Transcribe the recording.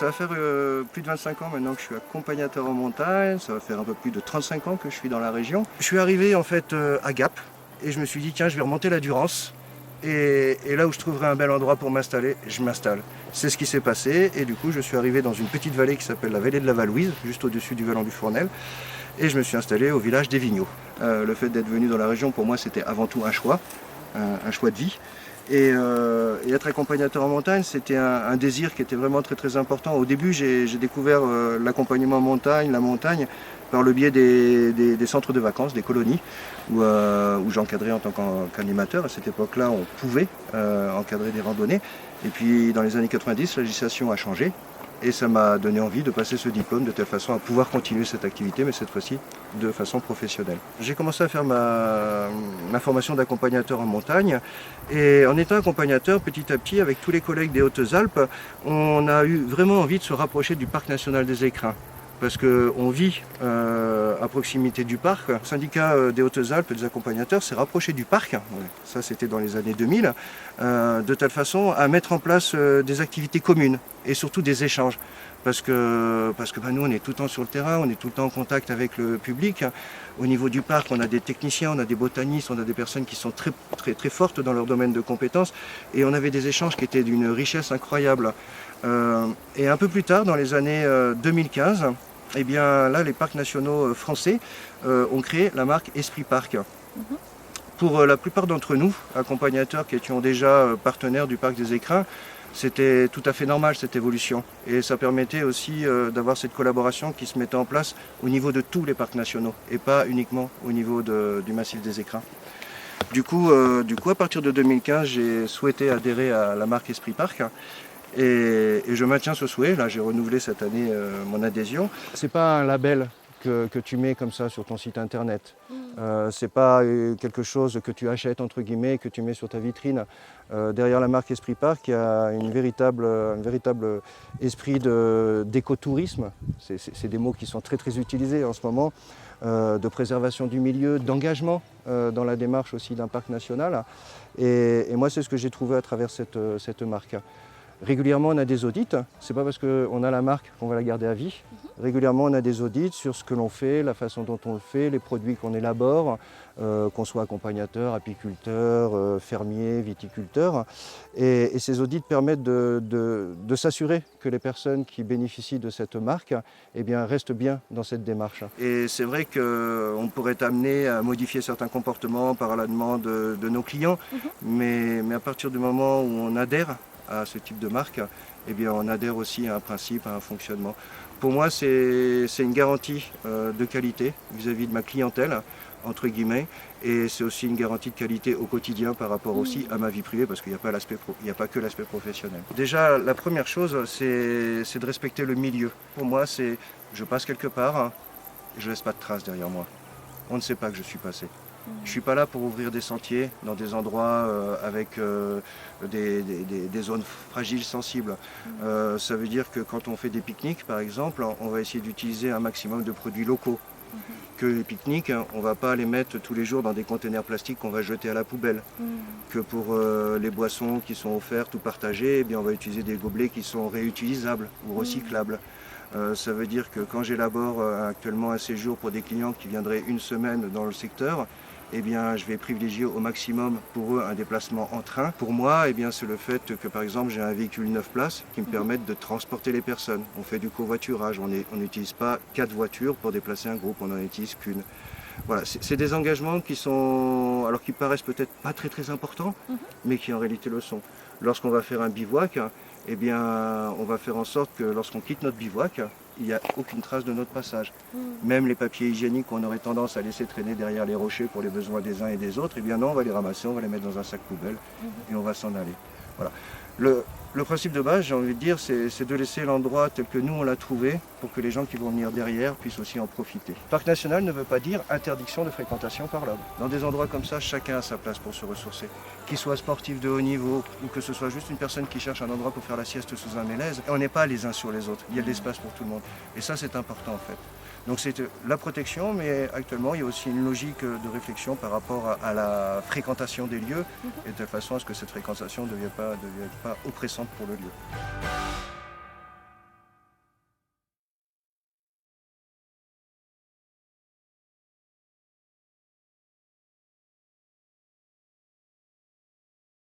ça va faire plus de 25 ans maintenant que je suis accompagnateur en montagne, ça va faire un peu plus de 35 ans que je suis dans la région. Je suis arrivé en fait à Gap et je me suis dit tiens je vais remonter la Durance et là où je trouverai un bel endroit pour m'installer, je m'installe. C'est ce qui s'est passé et du coup je suis arrivé dans une petite vallée qui s'appelle la vallée de la Valouise, juste au-dessus du Valan du Fournel et je me suis installé au village des Vigneaux. Le fait d'être venu dans la région pour moi c'était avant tout un choix de vie. Et être accompagnateur en montagne, c'était un désir qui était vraiment très très important. Au début, j'ai découvert l'accompagnement en montagne, la montagne, par le biais des centres de vacances, des colonies, où j'encadrais en tant qu'animateur. À cette époque-là, on pouvait encadrer des randonnées. Et puis, dans les années 90, la législation a changé. Et ça m'a donné envie de passer ce diplôme de telle façon à pouvoir continuer cette activité, mais cette fois-ci de façon professionnelle. J'ai commencé à faire ma formation d'accompagnateur en montagne et en étant accompagnateur, petit à petit, avec tous les collègues des Hautes-Alpes, on a eu vraiment envie de se rapprocher du parc national des Écrins. Parce qu'on vit à proximité du parc. Le syndicat des Hautes-Alpes des accompagnateurs s'est rapproché du parc, ça c'était dans les années 2000, de telle façon à mettre en place des activités communes et surtout des échanges. Parce que nous on est tout le temps sur le terrain, on est tout le temps en contact avec le public. Au niveau du parc, on a des techniciens, on a des botanistes, on a des personnes qui sont très, très, très fortes dans leur domaine de compétences. Et on avait des échanges qui étaient d'une richesse incroyable. Et un peu plus tard, dans les années 2015, eh bien là, les parcs nationaux français ont créé la marque Esprit Parc. Pour la plupart d'entre nous, accompagnateurs qui étions déjà partenaires du parc des Écrins, c'était tout à fait normal cette évolution. Et ça permettait aussi d'avoir cette collaboration qui se mettait en place au niveau de tous les parcs nationaux et pas uniquement au niveau du massif des Écrins. Du coup, à partir de 2015, j'ai souhaité adhérer à la marque Esprit Parc. Et je maintiens ce souhait, là j'ai renouvelé cette année mon adhésion. C'est pas un label que tu mets comme ça sur ton site internet. C'est pas quelque chose que tu achètes entre guillemets, que tu mets sur ta vitrine. Derrière la marque Esprit Parc, il y a un véritable esprit d'écotourisme. C'est des mots qui sont très très utilisés en ce moment, de préservation du milieu, d'engagement dans la démarche aussi d'un parc national. Et moi c'est ce que j'ai trouvé à travers cette marque. Régulièrement, on a des audits. C'est pas parce qu'on a la marque qu'on va la garder à vie. Régulièrement, on a des audits sur ce que l'on fait, la façon dont on le fait, les produits qu'on élabore, qu'on soit accompagnateur, apiculteur, fermier, viticulteur. Et ces audits permettent de s'assurer que les personnes qui bénéficient de cette marque eh bien, restent bien dans cette démarche. Et c'est vrai qu'on pourrait être amené à modifier certains comportements par la demande de nos clients, mais à partir du moment où on adhère à ce type de marque, eh bien on adhère aussi à un principe, à un fonctionnement. Pour moi, c'est une garantie de qualité vis-à-vis de ma clientèle, entre guillemets, et c'est aussi une garantie de qualité au quotidien par rapport aussi à ma vie privée, parce qu'il n'y a pas que l'aspect professionnel. Déjà, la première chose, c'est de respecter le milieu. Pour moi, c'est je passe quelque part, je ne laisse pas de traces derrière moi. On ne sait pas que je suis passé. Je ne suis pas là pour ouvrir des sentiers dans des endroits avec des zones fragiles, sensibles. Ça veut dire que quand on fait des pique-niques, par exemple, on va essayer d'utiliser un maximum de produits locaux. Que les pique-niques, on ne va pas les mettre tous les jours dans des containers plastiques qu'on va jeter à la poubelle. Que pour les boissons qui sont offertes ou partagées, eh bien, on va utiliser des gobelets qui sont réutilisables ou recyclables. Ça veut dire que quand j'élabore actuellement un séjour pour des clients qui viendraient une semaine dans le secteur, eh bien, je vais privilégier au maximum pour eux un déplacement en train. Pour moi, eh bien, c'est le fait que par exemple j'ai un véhicule 9 places qui me permette de transporter les personnes. On fait du covoiturage, on n'utilise pas 4 voitures pour déplacer un groupe, on n'en utilise qu'une. Voilà, c'est des engagements qui sont, alors qui paraissent peut-être pas très très importants, mais qui en réalité le sont. Lorsqu'on va faire un bivouac, eh bien, on va faire en sorte que lorsqu'on quitte notre bivouac, il n'y a aucune trace de notre passage. Même les papiers hygiéniques qu'on aurait tendance à laisser traîner derrière les rochers pour les besoins des uns et des autres, eh bien non, on va les ramasser, on va les mettre dans un sac poubelle et on va s'en aller. Voilà. Le principe de base, j'ai envie de dire, c'est de laisser l'endroit tel que nous on l'a trouvé pour que les gens qui vont venir derrière puissent aussi en profiter. Parc national ne veut pas dire interdiction de fréquentation par l'homme. Dans des endroits comme ça, chacun a sa place pour se ressourcer. Qu'il soit sportif de haut niveau ou que ce soit juste une personne qui cherche un endroit pour faire la sieste sous un mélèze, on n'est pas les uns sur les autres. Il y a de l'espace pour tout le monde. Et ça, c'est important en fait. Donc c'est la protection, mais actuellement il y a aussi une logique de réflexion par rapport à la fréquentation des lieux, et de telle façon à ce que cette fréquentation ne devienne pas oppressante pour le lieu.